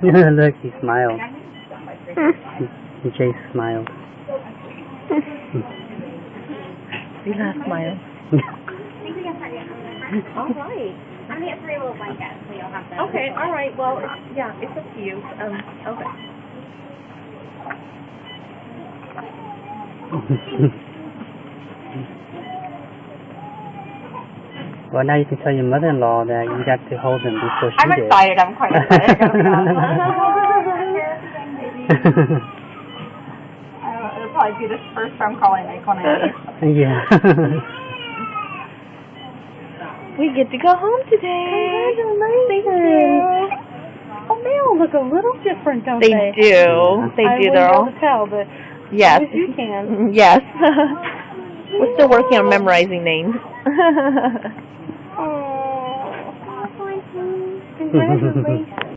Look, he smiled. Jace smiled. Levi smiled. All right. I'm going to get 3 little blankets, so you'll have them. Okay, all right. Well, it's up to you. Okay. Well, now you can tell your mother-in-law that you got to hold him before she I'm did. excited. I'm quite excited. It'll probably be the first phone call I make when I leave. Yeah. We get to go home today. Congratulations. Oh, they all look a little different, don't they? They do. They do. They're all. I wouldn't be able to tell, but Yes. as you can. Yes. We're still working on memorizing names. Oh, congratulations.